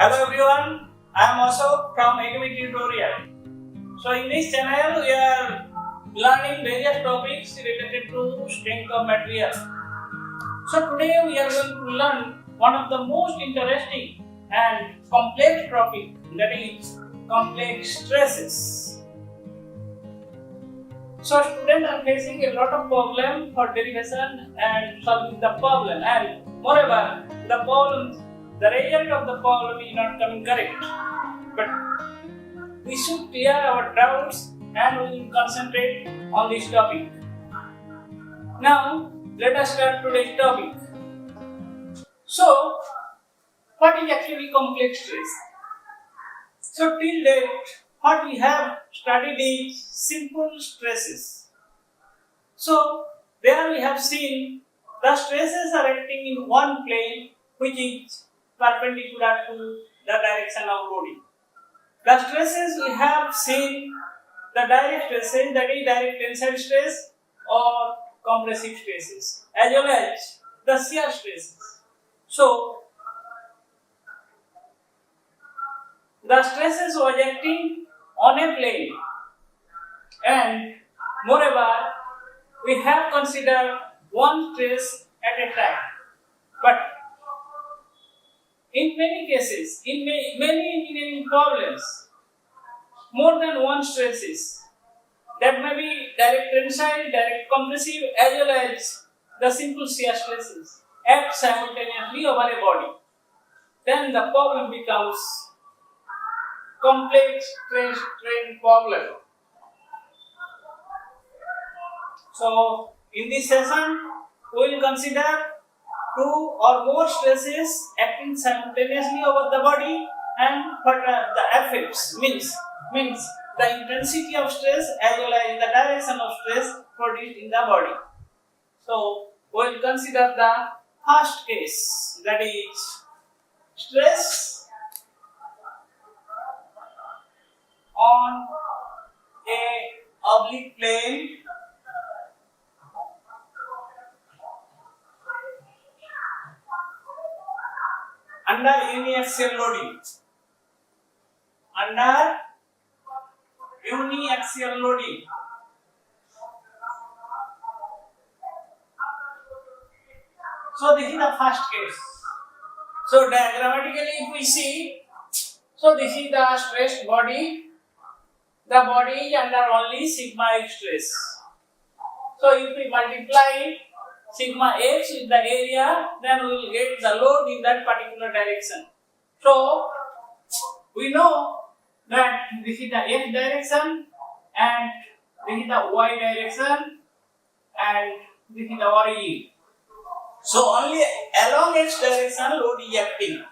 Hello everyone, I am Ashok from Academic Tutorial. So in this channel we are learning various topics related to strength of material. So today we are going to learn one of the most interesting and complex topic, that is complex stresses. So students are facing a lot of problem for derivation and solving the problem, and moreover the result of the problem is not coming correct. But we should clear our doubts and we will concentrate on this topic. Now let us start today's topic. So what is actually complex stress? So till date what we have studied is simple stresses. So there we have seen the stresses are acting in one plane which is perpendicular to the direction of body. The stresses we have seen the direct stresses, that is direct tensile stress or compressive stresses, as well as the shear stresses. So the stresses was acting on a plane, and moreover we have considered one stress at a time. But in many cases, in many engineering problems, more than one stresses, that may be direct tensile, direct compressive, as well as the simple shear stresses, act simultaneously over a body. Then the problem becomes complex stress strain problem. So in this session, we will consider two or more stresses acting simultaneously over the body, and what the effects means the intensity of stress as well as the direction of stress produced in the body. So we will consider the first case, that is stress on a oblique plane under uniaxial loading. Under uniaxial loading. So this is the first case. So diagrammatically if we see, so this is the stressed body. The body is under only sigma x stress. So if we multiply sigma x with the area, then we will get the load in that particular direction. So we know that this is the x direction and this is the y direction and this is the origin. So only along x direction load is acting.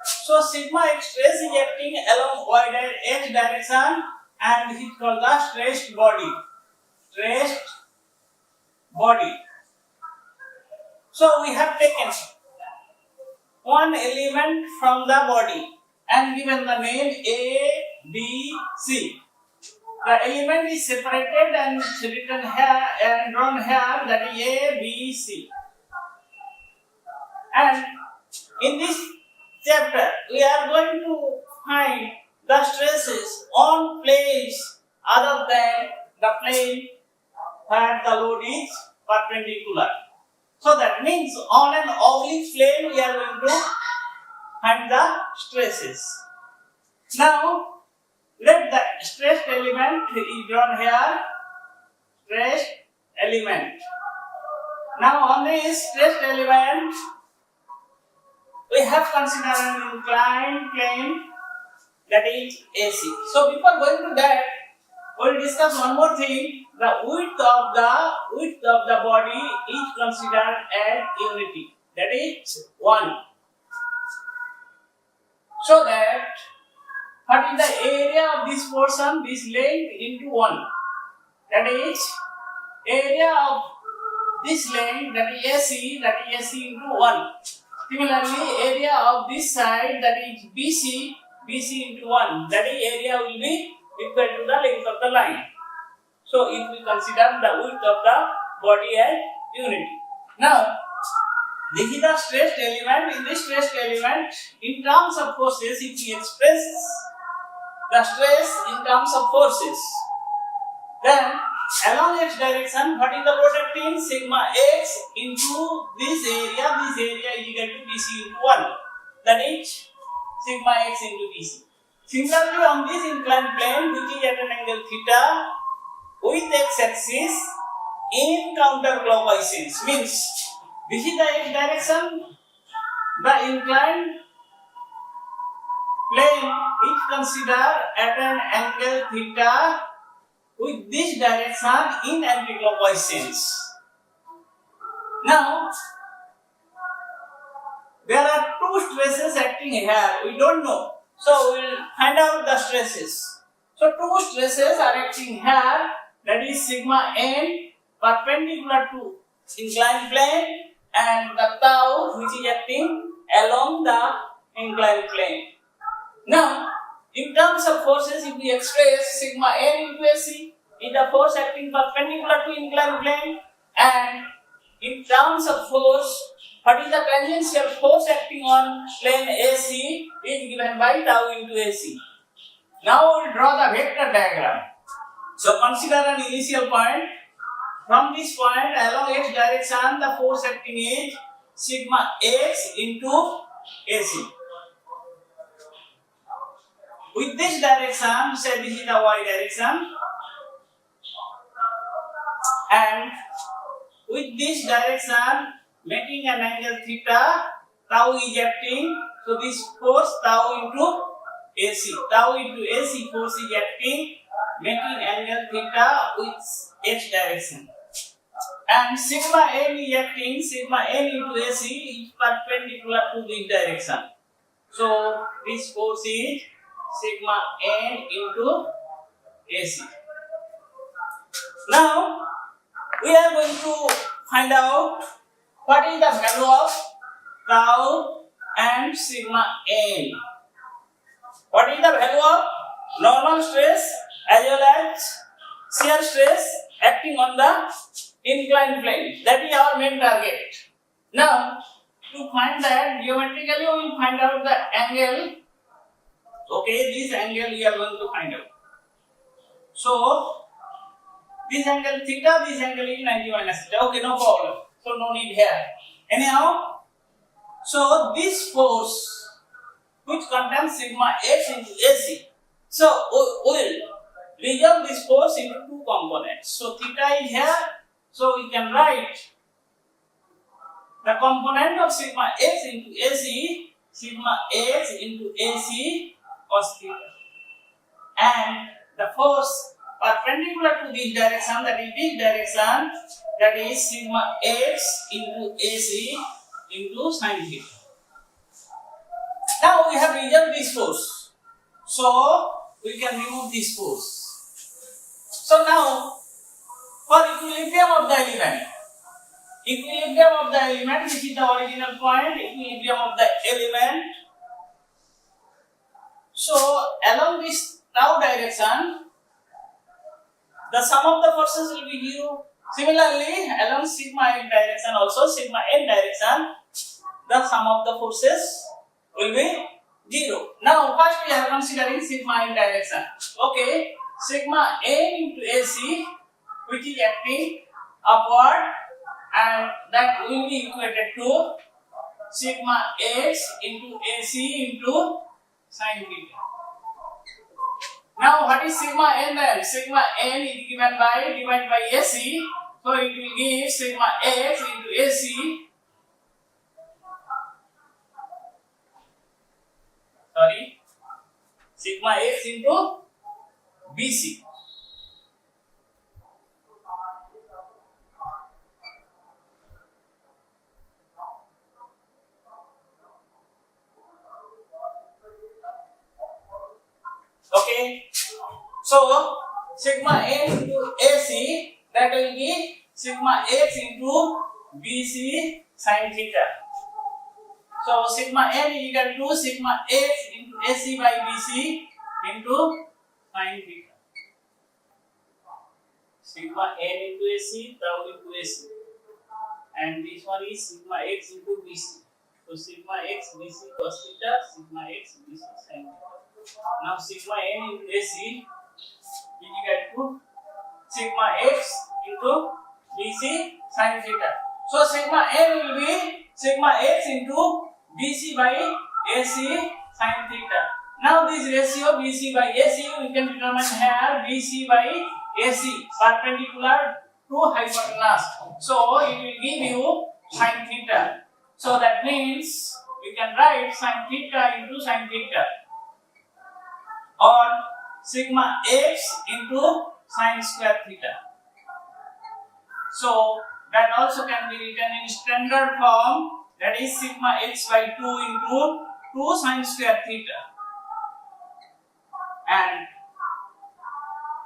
So sigma x stress is acting along x direction, and this is called the stressed body. Stressed body. So we have taken one element from the body and given the name A, B, C. The element is separated and written here and drawn here, that is A, B, C. And in this chapter we are going to find the stresses on planes other than the plane where the load is perpendicular. So that means on an oblique plane we are going to find the stresses. Now let the stressed element is drawn here. Stressed element. Now on this stressed element we have considered an inclined plane, that is AC. So before going to that, we will discuss one more thing. The width of the body is considered as unity, that is 1. So that what is the area of this portion, this length into 1, that is area of this length, that is AC into 1. Similarly, area of this side, that is BC into 1, that is area will be equal to the length of the line. So if we consider the width of the body as unity. Now This is the stressed element. In this stressed element, in terms of forces, if we express the stress in terms of forces, then along x direction, what is the load acting? Sigma x into this area is equal to BC into 1. That is sigma x into BC. Similarly, on this inclined plane, which is at an angle theta with x axis in counterclockwise sense, means this is the x direction, the inclined plane is considered at an angle theta with this direction in anticlockwise sense. Now, there are two stresses acting here, we don't know. So, we will find out the stresses. So, two stresses are acting here, that is sigma n perpendicular to inclined plane and the tau which is acting along the inclined plane. Now, in terms of forces, if we express sigma n into AC is the force acting perpendicular to inclined plane, and in terms of force, what is the tangential force acting on plane AC is given by tau into AC. Now we will draw the vector diagram. So consider an initial point. From this point along x direction, the force acting is sigma x into AC. With this direction, say this is the y direction, and with this direction making an angle theta, tau is acting, so this force tau into AC force is acting, making angle theta with x direction, and sigma n is acting, sigma n into AC is perpendicular to this direction, so this force is sigma n into AC. Now we are going to find out what is the value of tau and sigma n. What is the value of normal stress as well as shear stress acting on the inclined plane? That is our main target. Now, to find that, geometrically we will find out the angle. Okay, this angle we are going to find out. So, this angle theta, this angle is 90 minus theta. Okay, no problem. So, no need here. Anyhow, so this force which contains sigma x into AC. So, we will resolve this force into two components. So, theta is here. So, we can write the component of sigma x into AC, sigma x into AC cos theta. And the force perpendicular to this direction, that is this direction, that is sigma x into AC into sin theta. Now we have resolved this force, so we can remove this force. So now, for equilibrium of the element, this is the original point, equilibrium of the element. So along this tau direction, the sum of the forces will be 0. Similarly, along sigma n direction also, sigma n direction, the sum of the forces will be 0. Now, first we are considering sigma n direction. Okay, sigma n into AC, which is acting upward, and that will be equated to sigma x into AC into sin theta. Now, what is sigma n then? Sigma n is given by divided by AC, so it will give sigma x into AC. Sigma x into BC. Okay, so sigma n into AC, that will be sigma x into BC sin theta. So sigma n is equal to sigma x into AC by BC into sin theta. Sigma n into AC, tau into AC, and this one is sigma x into BC. So sigma x BC cos theta, sigma x BC sin theta. Now sigma n into AC is equal to sigma x into BC sin theta. So sigma n will be sigma x into BC by AC sin theta. Now this ratio BC by AC we can determine here BC by AC perpendicular to hypotenuse. So it will give you sin theta. So that means we can write sin theta into sin theta or sigma x into sin square theta. So that also can be written in standard form, that is sigma x by 2 into 2 sin square theta, and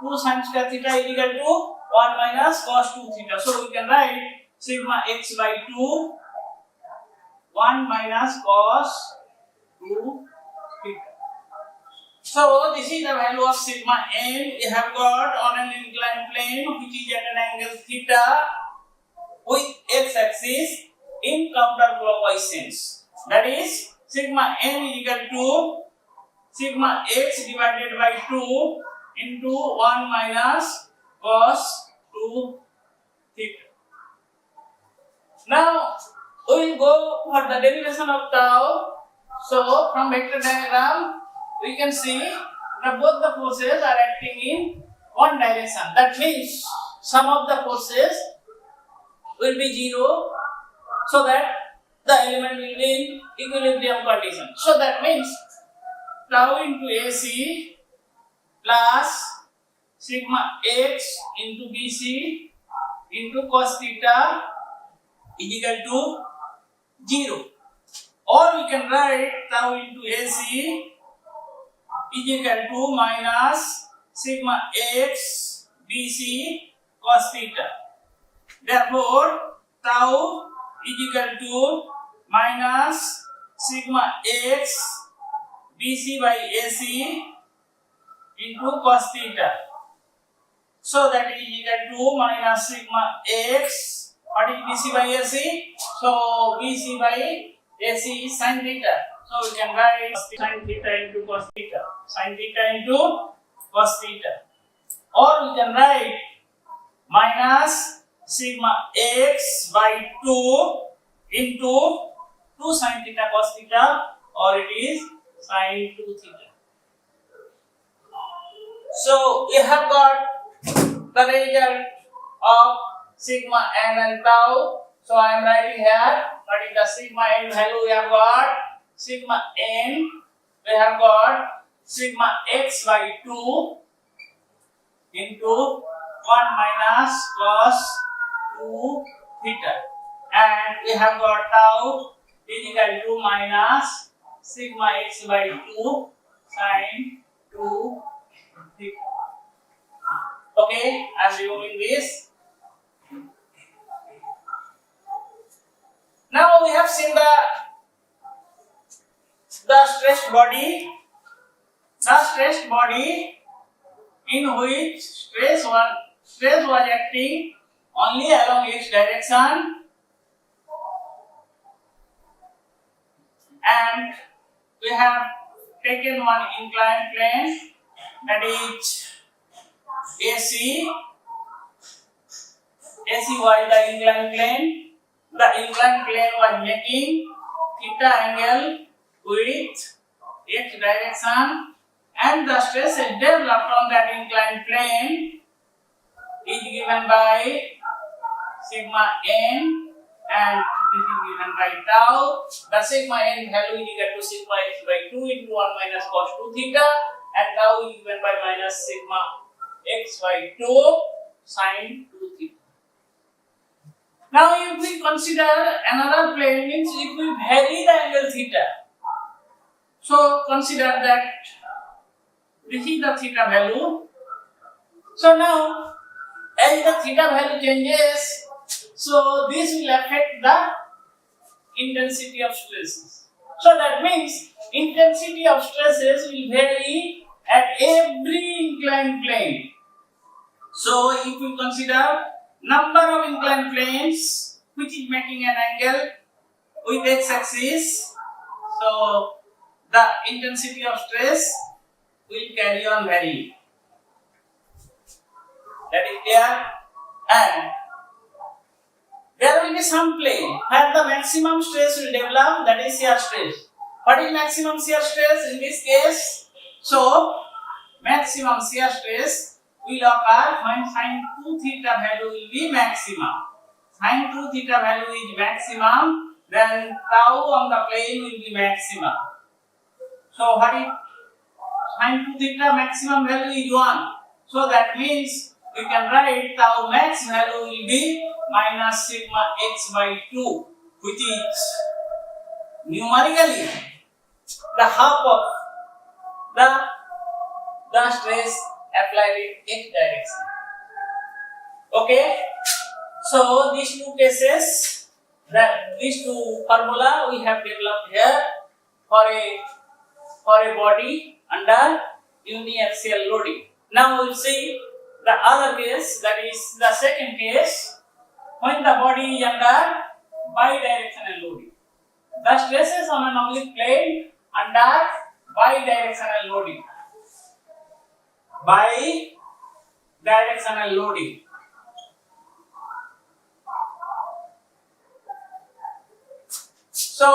2 sin square theta is equal to 1 minus cos 2 theta. So we can write sigma x by 2 1 minus cos 2 theta. So this is the value of sigma n we have got on an inclined plane which is at an angle theta with x-axis in counterclockwise sense. That is sigma n is equal to sigma x divided by 2 into 1 minus cos 2 theta. Now we will go for the derivation of tau. So from vector diagram we can see that both the forces are acting in one direction. That means sum of the forces will be 0, so that the element will be in equilibrium condition. So that means tau into AC plus sigma x into BC into cos theta is equal to 0. Or we can write tau into AC is equal to minus sigma x BC cos theta. Therefore, tau is equal to minus sigma x BC by AC into cos theta. So that is equal to minus sigma x. What is BC by AC? So BC by AC is sin theta. So we can write sin theta into cos theta. Sin theta into cos theta. Or we can write minus sigma x by 2 into 2 sin theta cos theta, or it is sin 2 theta. So we have got the result of sigma n and tau. So I am writing here what is the sigma n value. We have got sigma n, we have got sigma x by 2 into 1 minus cos 2 theta, and we have got tau is equal to minus sigma x by 2 sin 2 theta. Okay, I am removing this. Now we have seen the stressed body, in which stress was acting only along x direction, and we have taken one inclined plane, that is AC. AC was the inclined plane. The inclined plane was making theta angle with x direction, and the stress developed on that inclined plane is given by sigma n, and this is given by tau. The sigma n value is equal to sigma x by 2 into 1 minus cos 2 theta, and tau is given by minus sigma x by 2 sin 2 theta. Now if we consider another plane, means if we vary the angle theta, so consider that this is the theta value. So now as the theta value changes, so this will affect the intensity of stresses. So that means intensity of stresses will vary at every inclined plane. So if we consider number of inclined planes which is making an angle with x-axis. So the intensity of stress will carry on varying. That is clear. And there will be some plane where the maximum stress will develop, that is shear stress. What is maximum shear stress in this case? So maximum shear stress will occur when sin 2 theta value will be maximum. Sin 2 theta value is maximum, then tau on the plane will be maximum. So what is sin 2 theta maximum value is 1. So that means we can write tau max value will be minus sigma x by 2, which is numerically the half of the stress applied in x direction. Okay, so these two cases, these two formula we have developed here for a body under uniaxial loading. Now we will see the other case, that is the second case, when the body is under bidirectional loading. The stresses on an oblique plane under bidirectional loading. Bidirectional loading. So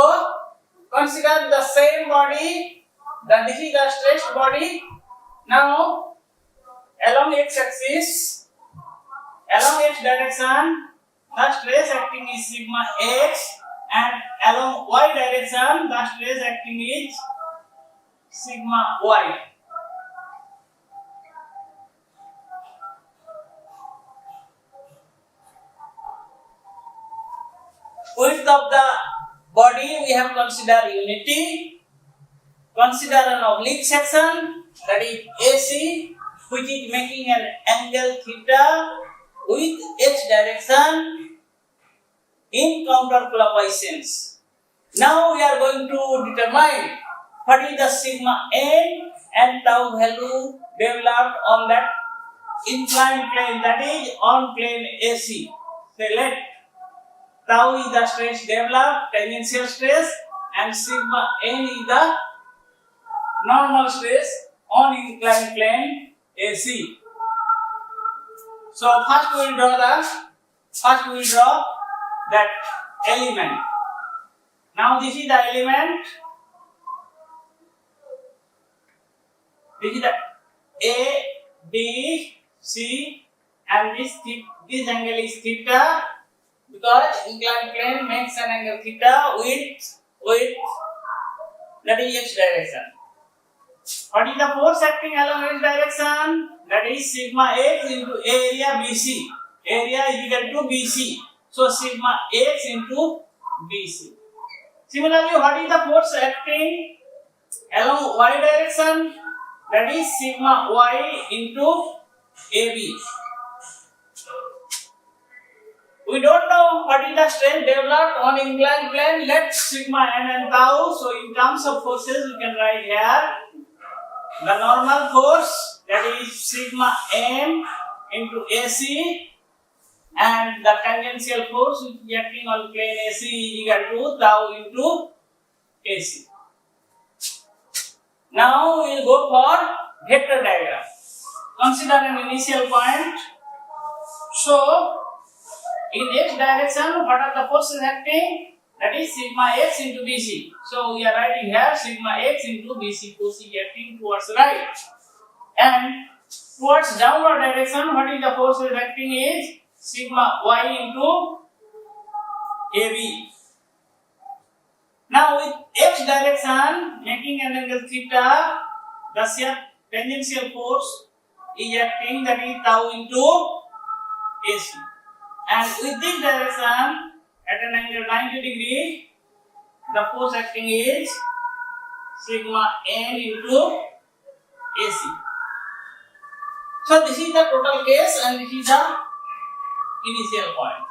consider the same body, this is the stressed body. Now along x-axis, along x direction, the stress acting is sigma x, and along y direction, the stress acting is sigma y. Width of the body we have considered unity. Consider an oblique section, that is AC, which is making an angle theta with x direction in counterclockwise sense. Now we are going to determine what is the sigma n and tau value developed on that inclined plane, that is on plane AC. Select tau is the stress developed, tangential stress, and sigma n is the normal stress on inclined plane AC. So first we will draw that element. Now this is the element. This is the A, B, C, and this angle is theta, because inclined plane makes an angle theta with that is x direction. What is the force acting along x direction? That is sigma x into area BC. Area is equal to BC. So sigma x into BC. Similarly, what is the force acting along y direction? That is sigma y into AB. We don't know what is the stress developed on inclined plane. Let sigma n and tau. So in terms of forces, we can write here the normal force, that is sigma m into AC, and the tangential force which is acting on plane AC is equal to tau into AC. Now we will go for vector diagram. Consider an initial point. So in x direction, what are the forces acting? That is sigma x into BC. So we are writing here sigma x into BC, force is acting towards right. And towards downward direction, what is the force is acting is sigma y into AB. Now with x direction making an angle theta, the shear tangential force is acting, that is tau into AC. And with this direction at an angle 90 degree, the force acting is sigma n into AC. So this is the total case and this is the initial point.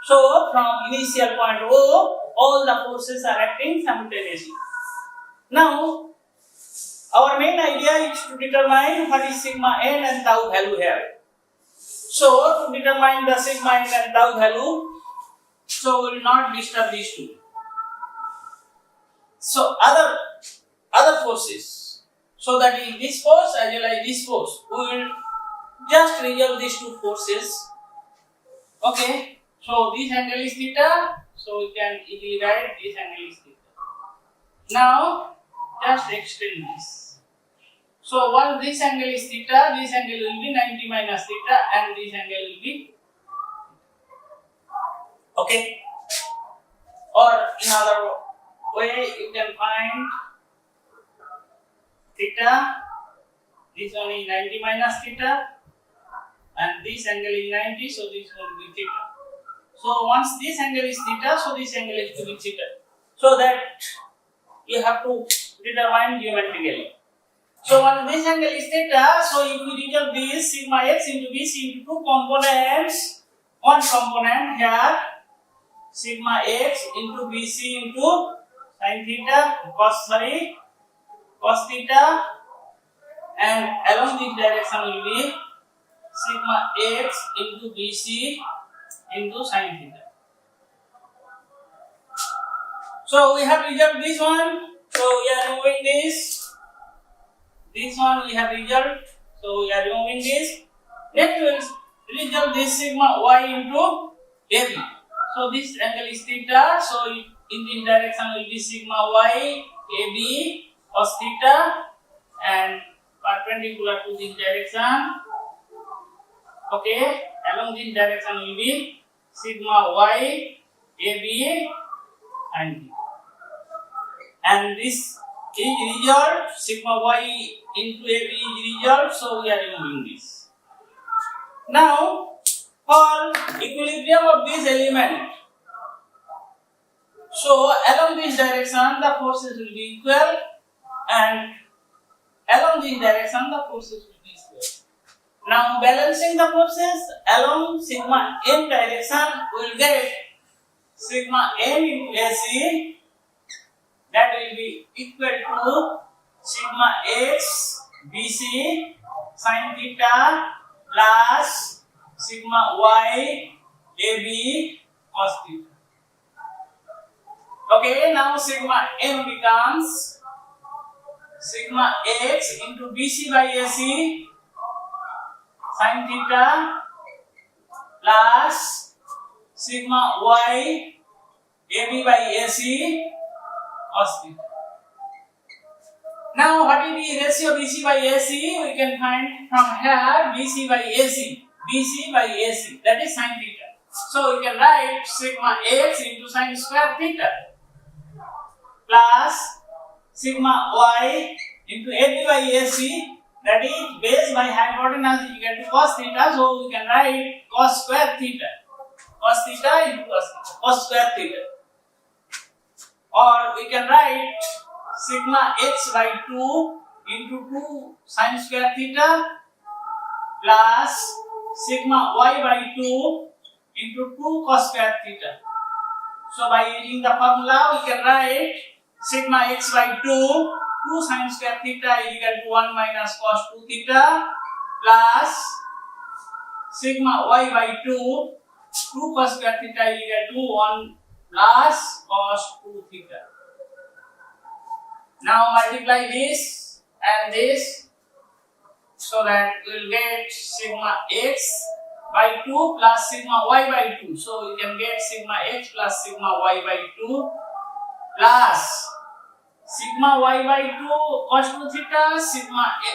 So from initial point O, all the forces are acting simultaneously. Now our main idea is to determine what is sigma n and tau value here. So to determine the sigma n and tau value, so so we will not disturb these two. So other forces, so that is this force as well as this force, we will just resolve these two forces. Okay, so this angle is theta, so we can easily write this angle is theta. Now just extend this. So once this angle is theta, this angle will be 90 minus theta and this angle will be, okay, or in other way you can find theta, this one is 90 minus theta and this angle is 90, so this one will be theta. So once this angle is theta, so this angle is to be theta. So that you have to determine geometrically. So once this angle is theta, so if we resolve this sigma x into bc into two components, one component here sigma x into bc into sin theta cos theta, and along this direction will be sigma x into bc into sin theta. So we have resolved this one, so we are removing this. This one we have resolved, so we are removing this. Next we will resolve this sigma y into AB. So this angle is theta, so in this direction will be sigma y AB cos theta and perpendicular to this direction. Okay, along this direction will be sigma y AB and theta. And this is resolved, sigma y into AB is resolved, so we are removing this. Now, for equilibrium of this element, so along this direction the forces will be equal and along this direction the forces will be equal. Now, balancing the forces along sigma m direction, we will get sigma m into AC, that will be equal to sigma x bc sin theta plus sigma y ab cos theta. Okay, now sigma m becomes sigma x into bc by ac sin theta plus sigma y ab by ac cos theta. Now, what is the ratio BC by AC? We can find from here BC by AC. BC by AC, that is sin theta. So we can write sigma x into sin square theta plus sigma y into AB by AC, that is base by hypotenuse is equal to cos theta. So we can write cos square theta. Cos theta into cos square theta. Or we can write sigma x by 2 into 2 sin square theta plus sigma y by 2 into 2 cos square theta. So by using the formula we can write sigma x by 2 sin square theta is equal to 1 minus cos 2 theta plus sigma y by 2 cos square theta is equal to 1 plus cos 2 theta. Now multiply this and this, so that we will get sigma x by 2 plus sigma y by 2. So we can get sigma x plus sigma y by 2 plus sigma y by 2 cos 2 theta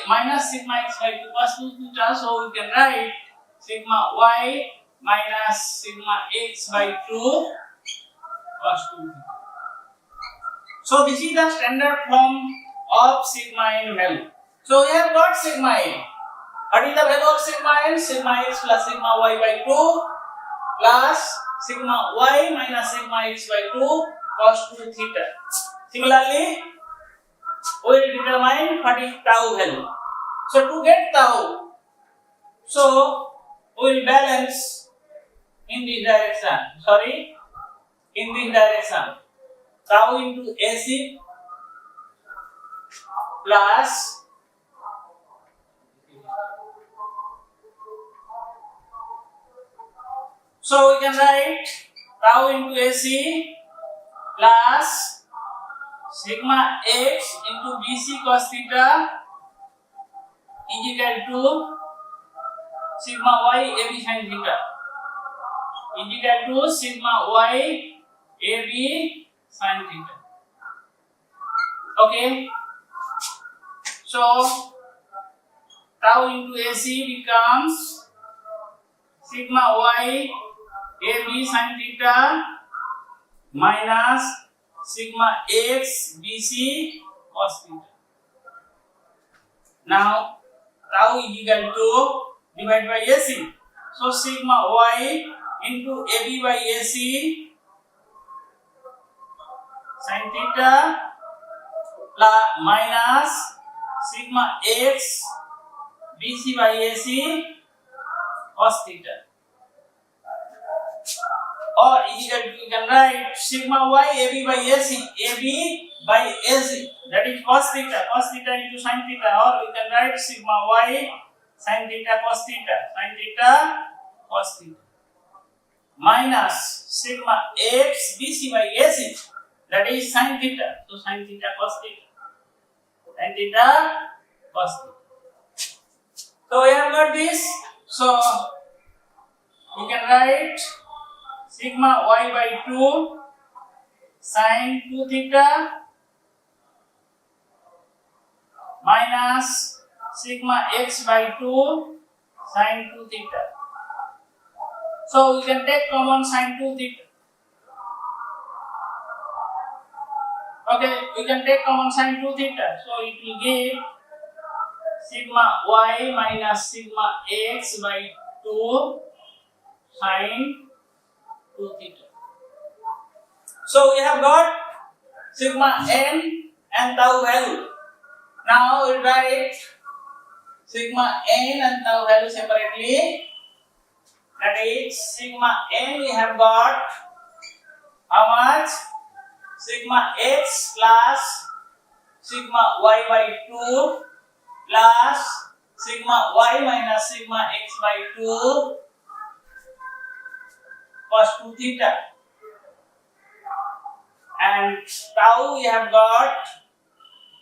minus sigma x by 2 cos 2 theta. So we can write sigma y minus sigma x by 2 cos 2 theta. So this is the standard form of sigma n value. So we have got sigma n. What is the value of sigma n? Sigma x plus sigma y by 2 plus sigma y minus sigma x by 2 cos 2 theta. Similarly, we will determine what is tau value. So to get tau, so we will balance in this direction. In this direction. Tau into AC plus so we can write tau into AC plus sigma x into BC cos theta is equal to sigma y AB sin theta is equal to sigma y AB sin theta. Okay, so tau into AC becomes sigma y AB sin theta minus sigma x BC cos theta. Now tau is equal to divided by AC. So sigma y into AB by AC sin theta plus minus sigma x BC by AC cos theta. Or equal to, you can write sigma y AB by AC, AB by AC, that is cos theta into sin theta, or we can write sigma y sin theta cos theta minus sigma x BC by AC, that is sin theta, so sin theta cos theta, So we have got this, so we can write sigma y by 2 sin 2 theta minus sigma x by 2 sin 2 theta. So we can take common sin 2 theta. Okay, we can take common sin 2 theta. So it will give sigma y minus sigma x by 2 sin 2 theta. So we have got sigma n and tau value. Now we write sigma n and tau value separately. That is sigma n we have got how much? Sigma x plus sigma y by 2 plus sigma y minus sigma x by 2 cos 2 theta, and tau we have got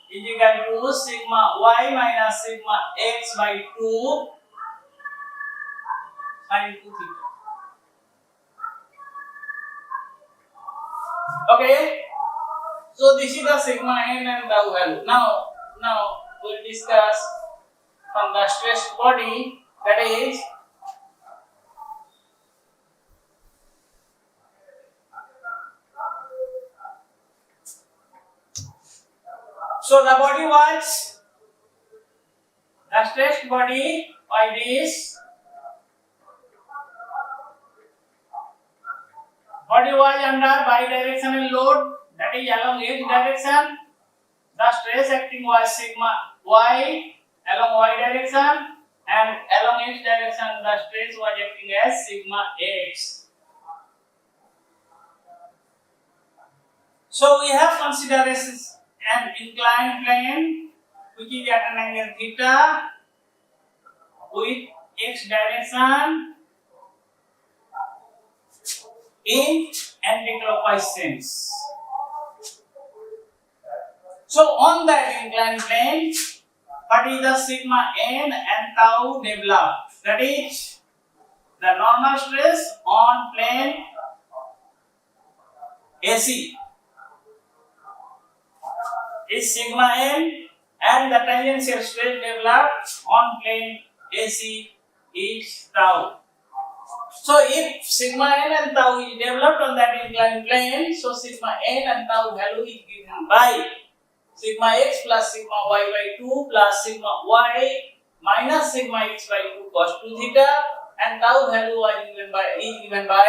is equal to sigma y minus sigma x by 2 sin 2 theta. Okay, so this is the sigma n and tau value. Now we'll discuss from the stressed body, that is so the body was the stressed body by this body was under bidirectional load, that is along x direction. The stress acting was sigma y along y direction, and along x direction the stress was acting as sigma x. So we have considered an inclined plane which is at an angle theta with x direction in anticlockwise sense. So on that inclined plane, what is the sigma n and tau developed? That is the normal stress on plane AC is sigma n, and the tangential stress developed on plane AC is tau. So if sigma n and tau is developed on that inclined plane, so sigma n and tau value is given by sigma x plus sigma y by 2 plus sigma y minus sigma x by 2 cos 2 theta, and tau value is given by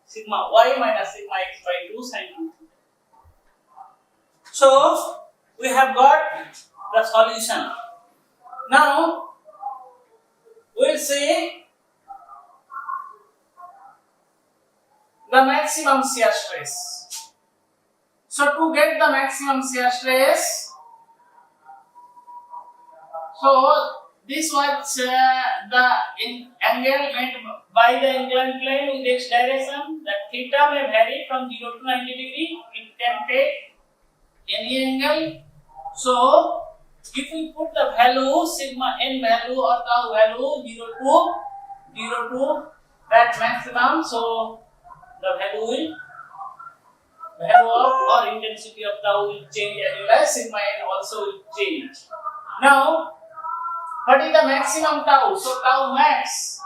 sigma y minus sigma x by 2 sin 2 theta. So we have got the solution. Now we will see the maximum shear stress. So to get the maximum shear stress, so this was the angle made by the inclined plane with x direction. The theta may vary from 0 to 90 degree. It can take any angle. So, if we put the value sigma n value or tau value 0 to that maximum, so the value of or intensity of tau will change as well as sigma n also will change. Now, what is the maximum tau? So tau max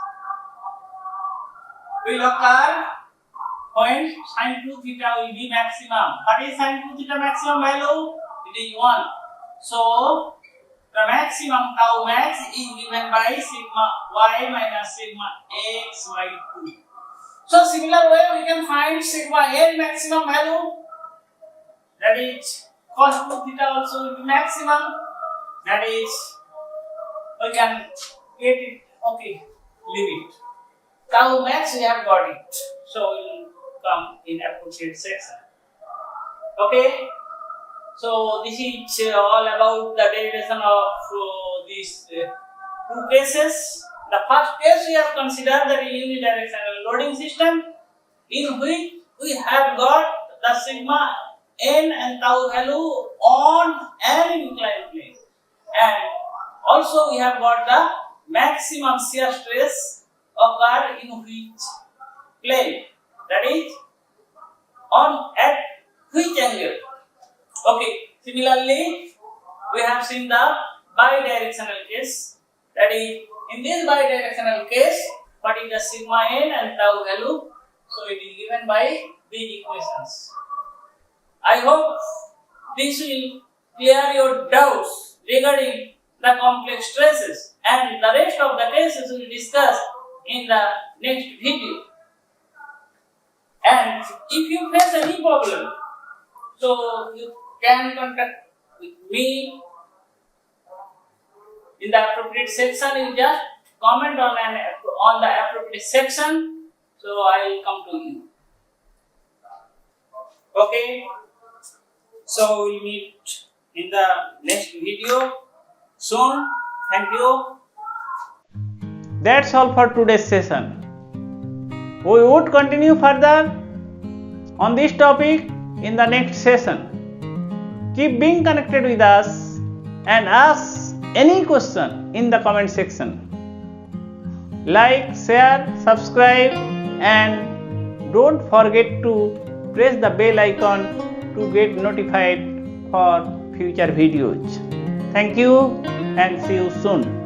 will occur when sin 2 theta will be maximum. What is sin 2 theta maximum value? It is 1. So the maximum tau max is given by sigma y minus sigma x by 2. So similar way we can find sigma n maximum value, that is cos 2 theta also will be maximum, that is we can get it. Okay, leave it. Tau max we have got it, so we will come in appropriate section. Okay, so this is all about the derivation of these two cases. The first case we have considered the unidirectional loading system, in which we have got the sigma n and tau value on an inclined plane, and also we have got the maximum shear stress occur in which plane, that is on at which angle. Okay, similarly we have seen the bidirectional case, that is in this bidirectional case what is the sigma n and tau value, so it is given by these equations. I hope this will clear your doubts regarding the complex stresses, and the rest of the cases we will discuss in the next video. And if you face any problem, so you can contact with me in the appropriate section. You just comment on the appropriate section, so I will come to you. Okay, so we will meet in the next video soon. Thank you. That's all for today's session. We would continue further on this topic in the next session. Keep being connected with us and ask any question in the comment section. Like, share, subscribe, and don't forget to press the bell icon to get notified for future videos. Thank you and see you soon.